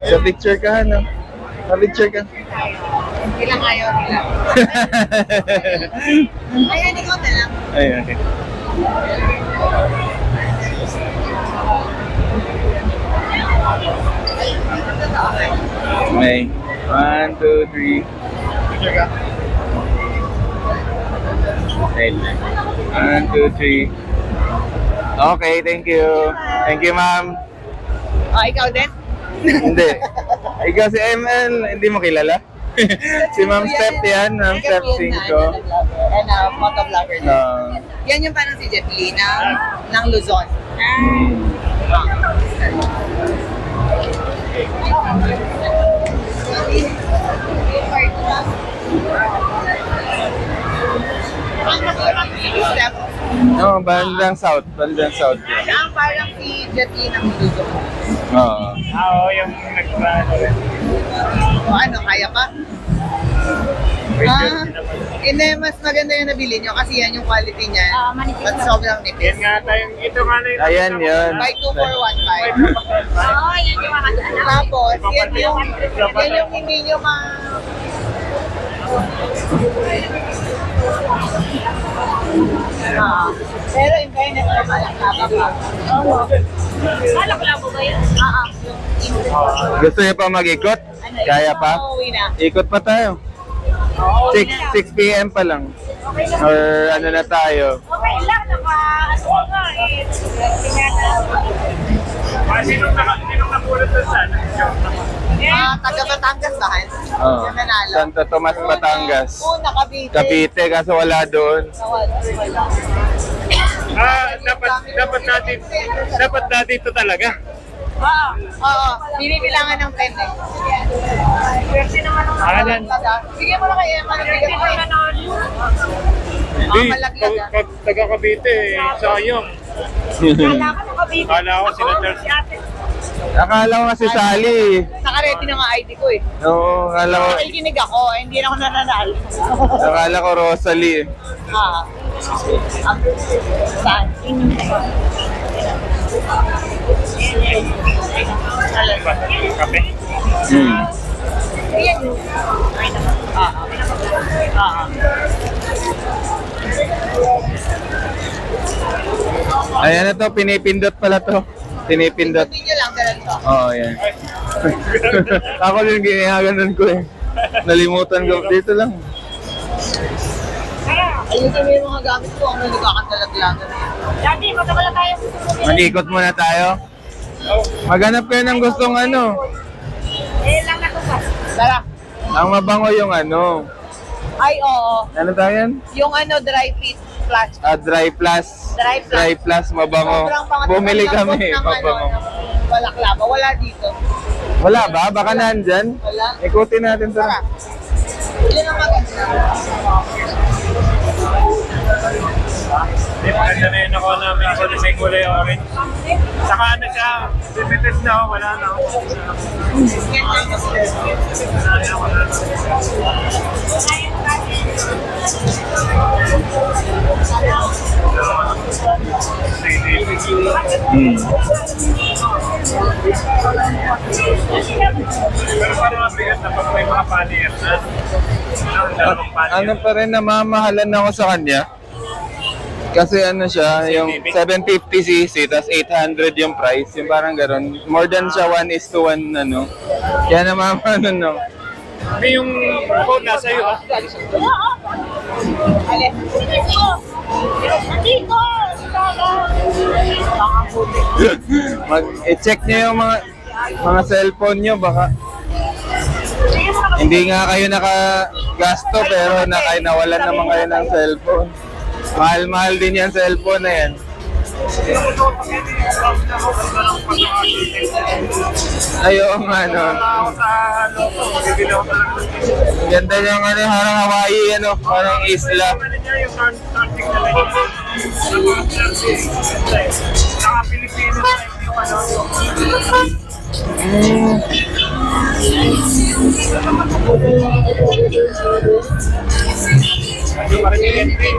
Sa picture ka, ano? Sa picture ka. Hindi lang ayaw nila. Ayan, ikaw na lang. Ay, okay. May 1, 2, 3. Picture ka. 1, 2, 3. Okay, thank you. Thank you, ma'am. Ikaw din? Hindi. Ikaw si ML, hindi mo kilala? Si Ma'am Steph yan, Ma'am Steph Cinco. And motovlogger din. Yan yung parang si Jet Li ng Luzon. Steph. No, bandang South. Bandang South. Siya ang parang si Jet Li ng Luzon. Oo. Oo, yung nagpaano rin. Ano, kaya pa? Hindi, mas maganda yung nabili nyo kasi yan yung quality niya. At sobrang nipis. Yan nga tayong, ito nga na yung... Ayan yun. Buy 2 for 1.5. Oo, yan yung mga Tapos, yan yung hindi nyo pero in fairness, malakaba pa. Oo. Malak-labo ba yan? Gusto niyo pa mag-ikot? Kaya pa? Uuwi na. Ikot pa tayo. 6 p.m. pa lang. Or ano na tayo. Okay lang, ano nga eh. Sinong napulot doon sa ano? Taga Batangas ba? Oh. Yung nanalo. Santo Tomas, Batangas. Una, Cavite. Cavite, kaso wala doon. Dapat natin ito talaga. Oo, binibilangan ng pen eh. Kasi naman ang Alan. Bigyan mo na kay Emma ng bigyan mo. Hindi, malaglag pag taga Cavite, sayang. Kala ka nakabibig. Kala ko sila Charles. Si ate. Akala ko nga si Sally. Naka-ready na nga ID ko eh. Oo, akala ko, Nakikinig ako, hindi na ako nananalo. akala ko Rosalie. Saan? Kape. Ayan yun. Ayan na to, pinipindot pala to. Pinipindot. Hindi nyo lang, ganito. Oo, yan. Ako din ginaganon ko eh. Nalimutan ko. Dito lang. Ayusin mo yung mga gamit ko, ano nagkakantalaglagan. Dati, matagal na tayo susunod. Mag-ikot muna tayo. Maghanap kayo ng gustong ano. Lang ako ba? Tara. Ang mabango yung ano. Ay, oo. Ano tayo yan? Yung ano, dry fit plastic. Dry plus. Dry plus. Dry plus, mabango. Sobrang pangat. Bumili Ang lambot kami, ng mabango. ng balaklava. Wala dito. Wala ba? Baka nandyan. Wala. Ikutin natin to. Tara. Yun ang maganda. Hindi, maganda na yun ako namin sa may kulay orange. Saka ano siya, limited na ako, wala na ako. Pero parang mabigat na pag may mga panier na. Ano pa rin, namamahalan ako sa kanya. Kasi ano siya, yung 750cc, tas 800 yung price, yung parang gano'n. More than siya 1:1, ano. Kaya namamahalan, no. Hindi yung phone nasa iyo, ha? Alin. Nandito! I-check niyo yung mga cellphone niyo, baka hindi nga kayo nakagasto pero nawalan naman kayo ng cellphone. Mahal-mahal din yan cellphone na yan. Ayun nga, no. Ganda niyang ano, harang Hawaii, ano, parang isla. Naka-Pilipino yung ano. Ano pa rin yung entry?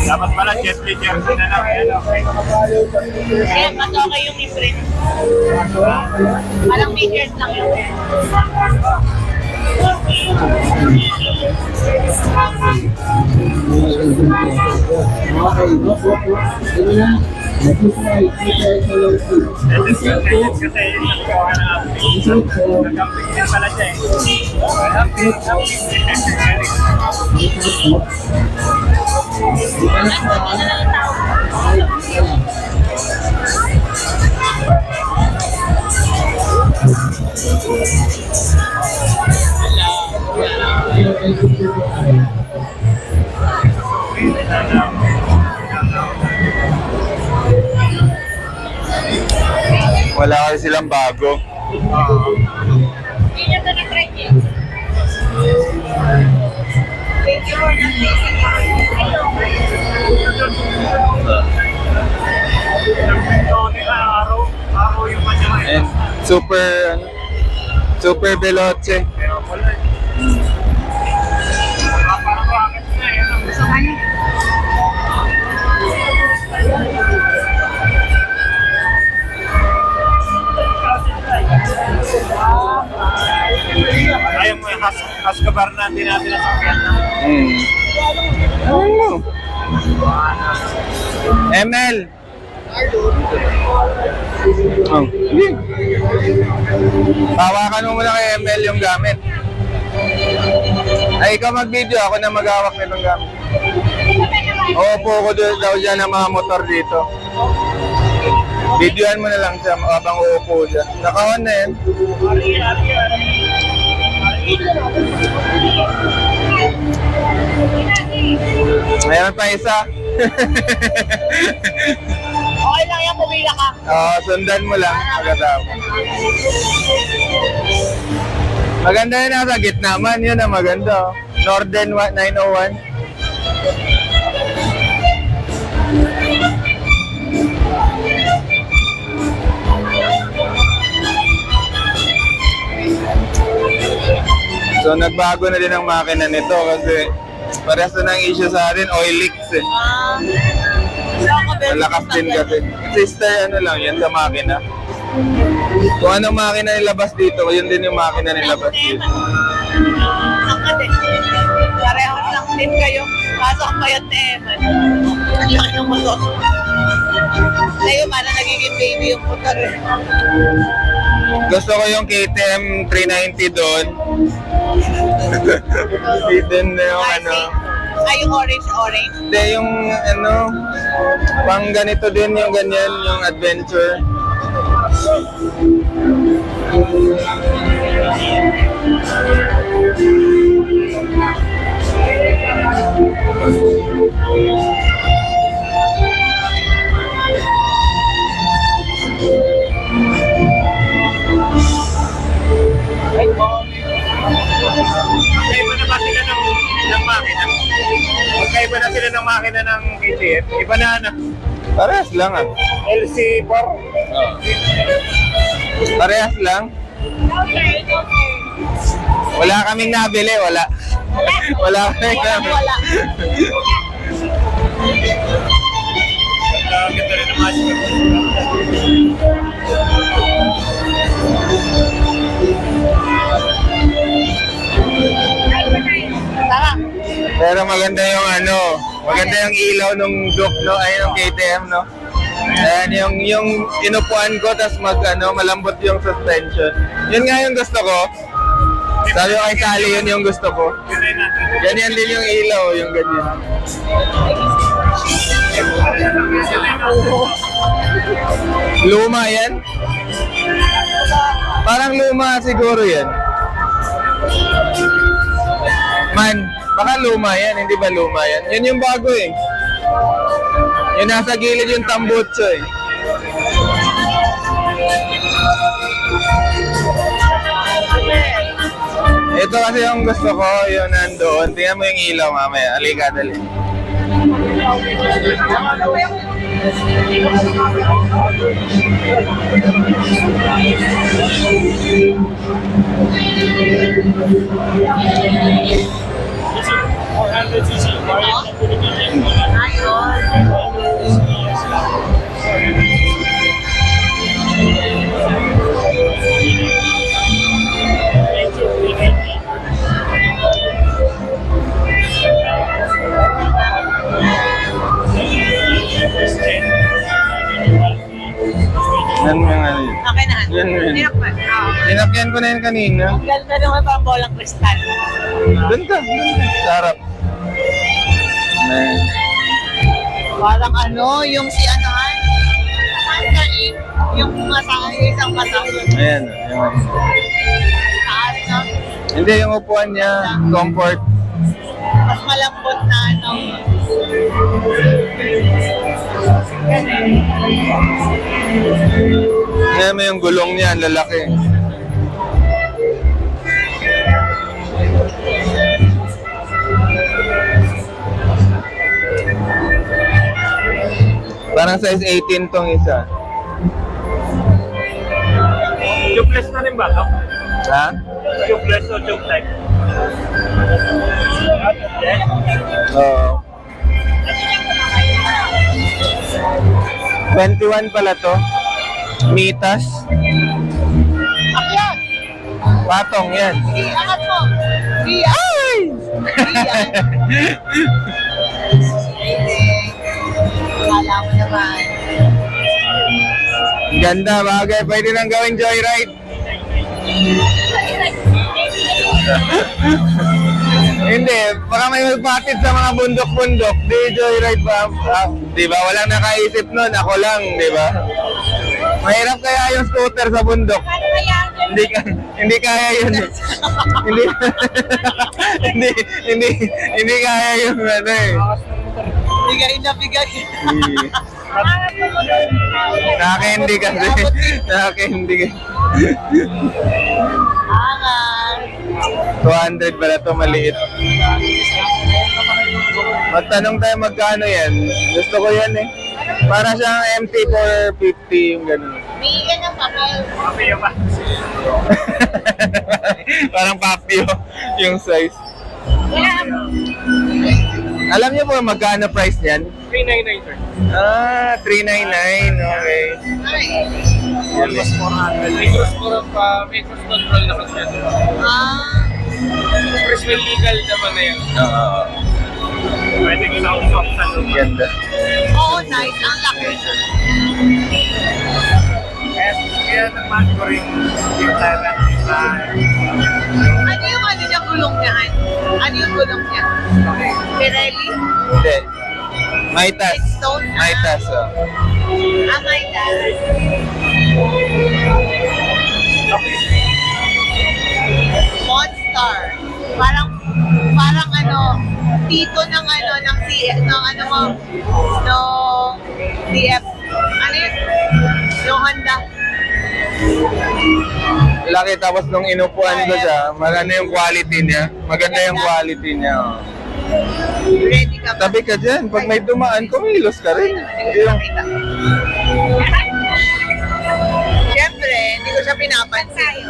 Dapat pala jet li jersey na lang. Kaya mas okay yung i-print. Parang figures lang yun. Wala kasi silang bago. Hindi niya ito na-try niya. Thank you for not placing And super veloce. Ayaw mo yung Haskabar natin na sakyan na. Oh. ML. Oh. Hawakan mo muna kay ML yung gamit. Ay, ikaw mag-video, ako na mag-hawak nitong gamit. Uupo ko daw dyan ng mga motor dito. Videoan mo na lang siya habang uupo dyan. Naka-on na yan. Mayroon pa isa. Okay lang yan, pumila ka. Oo, sundan mo lang. Maganda yun nasa gitna man. Yun ang maganda. Norden 901. So nagbago na din ang makina nito kasi parehas na ng issue sa atin, oil leaks eh. Malakas din kasi. Sister, ano lang yan sa makina. Kung anong makina nilabas dito, yun din yung makina nilabas dito. Pareho lang din kayo. Kaso ang payat na Eman. Ang laki ng motor. Sa'yo, parang nagiging baby yung motor. Gusto ko yung KTM 390 doon. Din na yung ano. Ay, yung orange. Hindi, yung ano, pang ganito din yung ganyan, yung adventure. Magkaiba na sila ng makina ng KTM. Iba na ano. Parehas lang ah. LC4. Parehas lang. Okay. Wala kaming nabili, wala. Wala kaming nabili. Wala. Ganda rin naman siya. Tara. Pero maganda yung ano, maganda yung ilaw nung Duke, no? Ay, yung KTM, no? Ayan, yung inupuan ko, tas malambot yung suspension. Yun nga yung gusto ko. Sabi ko kay Sally, yun yung gusto ko. Ganyan din yung ilaw, yung ganyan. Luma yan? Parang luma siguro yan. Man, baka luma yan, hindi ba luma yan? Yan yung bago eh. Yung nasa gilid yung tambutso eh. Ito kasi yung gusto ko, yung nandoon. Tingnan mo yung ilaw mamaya. Halika, dali. 400cc. Variant ng Philippine. Ayun. Yan yung ano yun. Okay na. Yan, yan. Tinakpan. Oo. Sinakyan ko na yun kanina. Ang ganda naman parang bolang kristal. Doon ka. Sarap. Ayan. Parang ano, yung si anohan. Mandarin. Yung isang masakit. Ayan. Ayan. Taas, no? Hindi, yung upuan niya, comfort. Mas malambot na ano. Ngayon mo yung gulong niya, ang lalaki. Parang size 18 tong isa. Tubeless na rin ba? No? Ha? Tubeless o tube type? Oo. 21 pala to. Mitas. Akyat! Patong yan. Di, angat mo! Di, ay! Di, yan. Kala mo naman. Ganda, bagay. Pwede nang gawing joyride. Hindi, baka may magpatid sa mga bundok-bundok. Di joyride pa. Di ba? Walang nakaisip nun. Ako lang, di ba? Mahirap kaya yung scooter sa bundok. Hindi kaya yun. hindi, hindi kaya yun. Ano eh. Bigay na bigay. Nakaka-hindi kasi. Nakaka-hindi kasi. Angat. 200 pala to, maliit. Magtanong tayo magkano yan. Gusto ko yan eh. Para siyang MT450 yung gano'n. Bigyan ng papel. Okay ba? Parang papio yung size. Wala. Alam niyo po magkano price niyan? 399 sir. Ah, 399. Okay. Almost 400. May cross control na kasi yan. Freshman legal naman na yan. Oo. Pwede ginawag sa loob. Ganda. Oo, nice. Ang laki. Kaya nagmahal ko rin yung tara. Ano yung ano niya gulong niya? Ano yung gulong niya? Pirelli? Hindi. Maitas. Redstone? Maitas, oh. My dad. Monster. Parang ano, tito ng ano, ng CF, ng ano mo, ng CF. Ano yun? Yung Honda. Laki, tapos nung inupuan ko siya, maganda yung quality niya. Maganda yung quality niya. Oh. Ready ka ba? Tabi ka dyan. Pag may dumaan, kumilos ka rin. Yung, Siyempre, hindi ko siya pinapansin.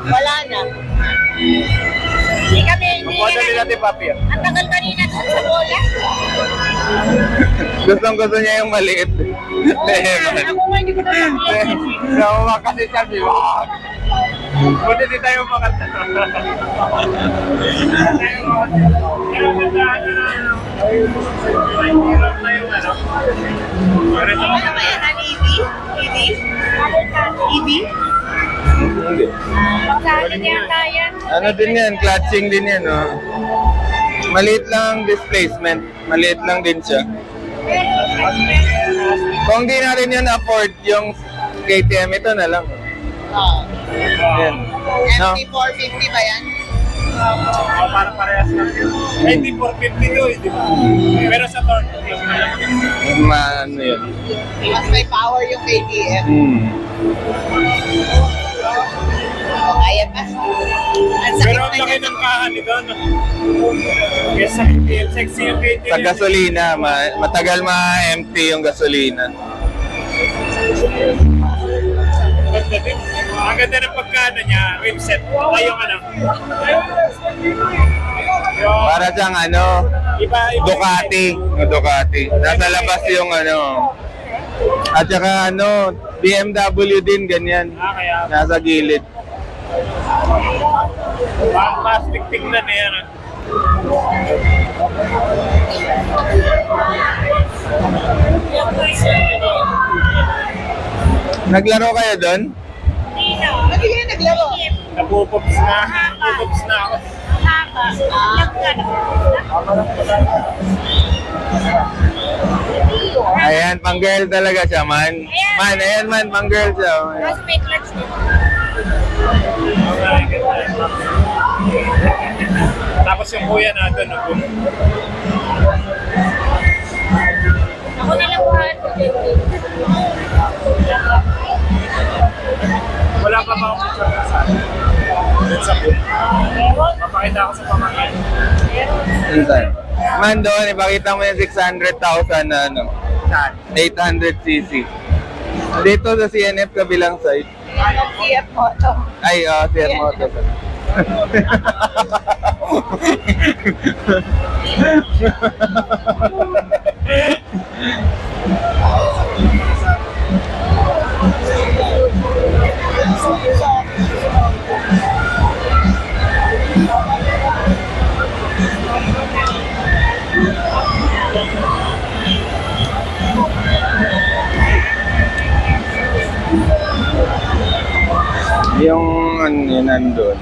Wala na. Hindi kami, hindi Madali natin papi. Ang tagal kanina sa bola. gusto niya yung maliit. Ako nga hindi ko na Nakuha kasi siya, di ba? Buti di tayo makanta. Ano ba yan? An EV? EV? EV? Hindi. Sa akin yata yan. Ano din yan, clutching din yan, oh. Maliit lang ang displacement. Maliit lang din siya. Kung di na rin yun afford yung KTM, ito na lang. Oo. Yan. No? MT450 ba yan? Parang parehas lang yun. Hindi 452, di ba? Pero sa torque, mas malaki. Ano yun? Mas may power yung KTM. O, kaya pa. Ang sakit Pero ang na laki niya. ng kahan nito, no? Kesa sexy yung KTM. Sa gasolina, matagal ma-empty yung gasolina. Ang ganda ng pagkano niya, rim set. Ay, yung ano. Para siyang ano, Ducati. Ducati. Nasa labas yung ano. At saka ano, BMW din, ganyan. Kaya Nasa gilid. plastic tingnan eh. Ano? Naglaro kayo doon? Hindi kayo naglaro. Napupops na. Napupops na ako. Haba. Ayan, pang girl talaga siya, man. Man, ayan man, pang girl siya. Tapos may clutch din. Tapos yung kuya natin, Ako na lang buhat. wala pa ba akong picture na sa akin? Doon sa boot. Papakita ako sa pamangkin. Minsan. Man, doon, ipakita mo yung 600,000 na ano, 800cc. Dito sa CNF kabilang side. CF Moto. Ay, CR Moto. Yung ano yun nandun.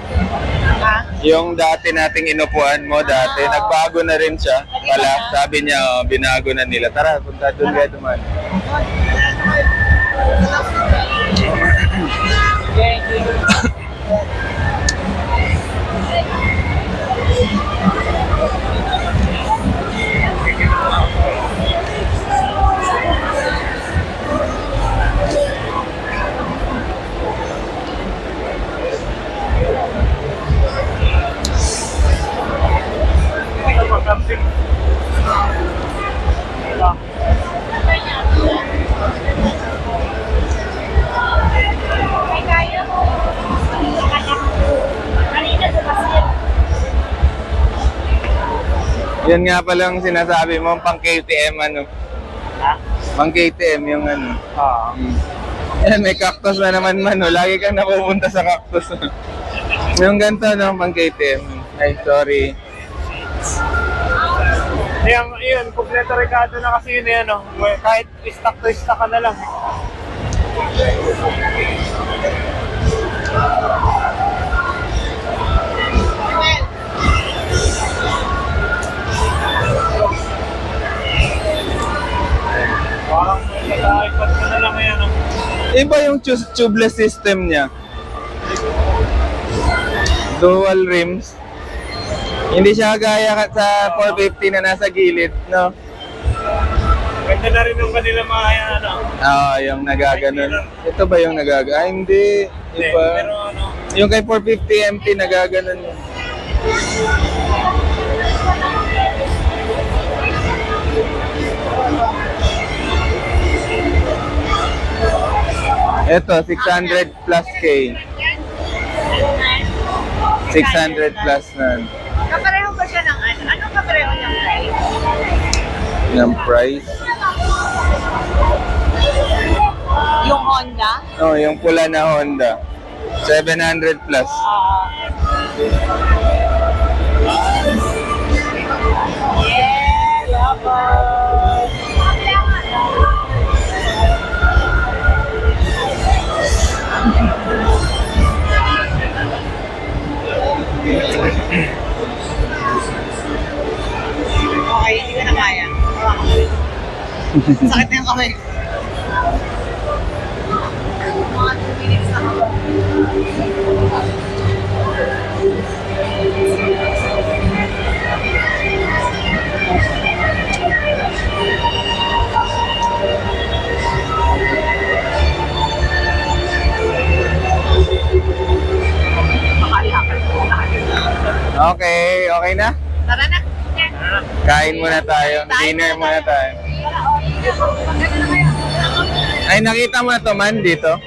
Ha? Yung dati nating inupuan mo dati, nagbago na rin siya. Pala, sabi niya, binago na nila. Tara, punta doon kayo duman. May kaya mo. Kanina dumasin. Yan nga palang sinasabi mo, pang KTM ano. Ha? Pang KTM yung ano. Ah. Yan, may cactus na naman man. Oh. Lagi kang napupunta sa cactus. Yung ganito, no, pang KTM. Ay, sorry. Yun, kompleto Ricardo na kasi yun eh, ano. Kahit stock to stock ka na lang. Parang nag-iPad ka na lang yan. Iba yung tubeless system niya. Dual rims. Hindi siya gaya sa 450 na nasa gilid, no? Ganda na rin yung kanila mga ano. Yung nagaganon. Ito ba yung nagaganon? Ay, hindi. Hindi, Iba. pero ano. Yung kay 450 MT nagaganon. Ito, 600 plus K. 600 plus na. Kapareho ba siya ng ano? Anong kapareho niyang price? Ng price. Yung Honda? Oh, yung pula na Honda. 700 plus. Yeah, love. Okay, hindi ko na kaya. Sakit na yung kamay. Mga 2 minutes na ako. Okay, okay na? Tara na. Kain muna tayo. Dinner muna tayo. Ay, nakita mo na to man dito?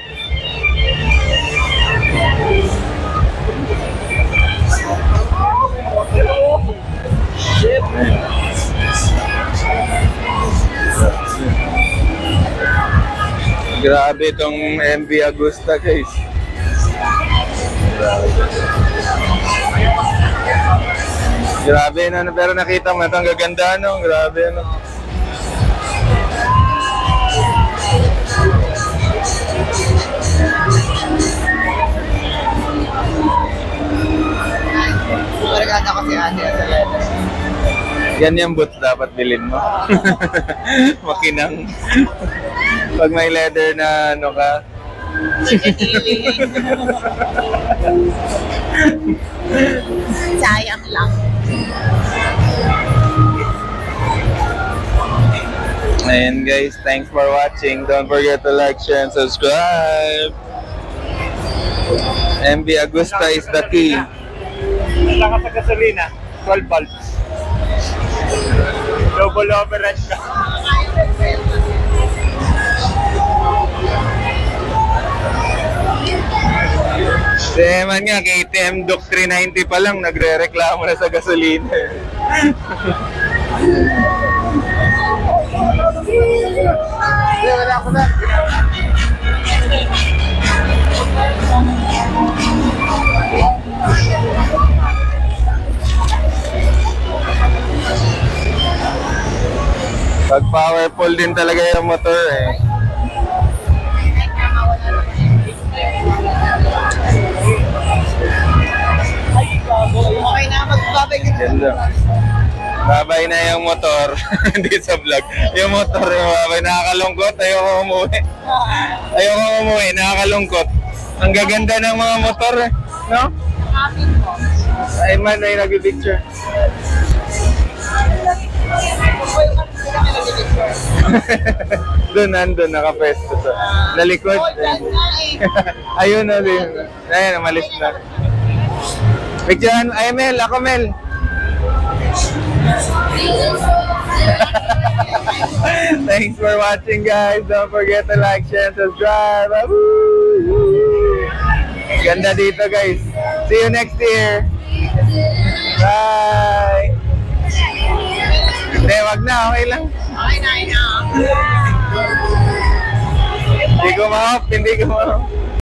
Grabe itong MV Agusta, guys. Grabe na, pero nakita mo ito, ang gaganda, no? Grabe, no? Maragada ko si ate sa leather. Yan yung boots dapat bilhin mo. Makinang. Pag may leather na ano ka. Sayang lang. And guys, thanks for watching. Don't forget to like, share, and subscribe. MV Agusta is the key. Wala ka sa gasolina, 12 volts. Double override ka. Man nga, KTM Duke 390 pa lang, nagre-reklamo na sa gasolina. Wala ko na. Pag powerful din talaga yung motor eh. Okay na, magbabay ka. Ganda. Babay na yung motor. Hindi sa vlog. Yung motor, yung babay. Nakakalungkot. Ayoko umuwi. Ayoko umuwi. Nakakalungkot. Ang gaganda ng mga motor eh. No? Kapin ko. Ay man, ay nag-picture. Doon, nandun, nakapesto sa nalikod. Ayun na din. Ayun, umalis na. Picturean, ay Mel, ako Mel. Thanks for watching, guys. Don't forget to like, share, and subscribe. Woo! Ganda dito, guys. See you next year. Bye! Hindi, wag na. Okay lang. Okay na, Hindi ko ma-off. Hindi ko ma-off.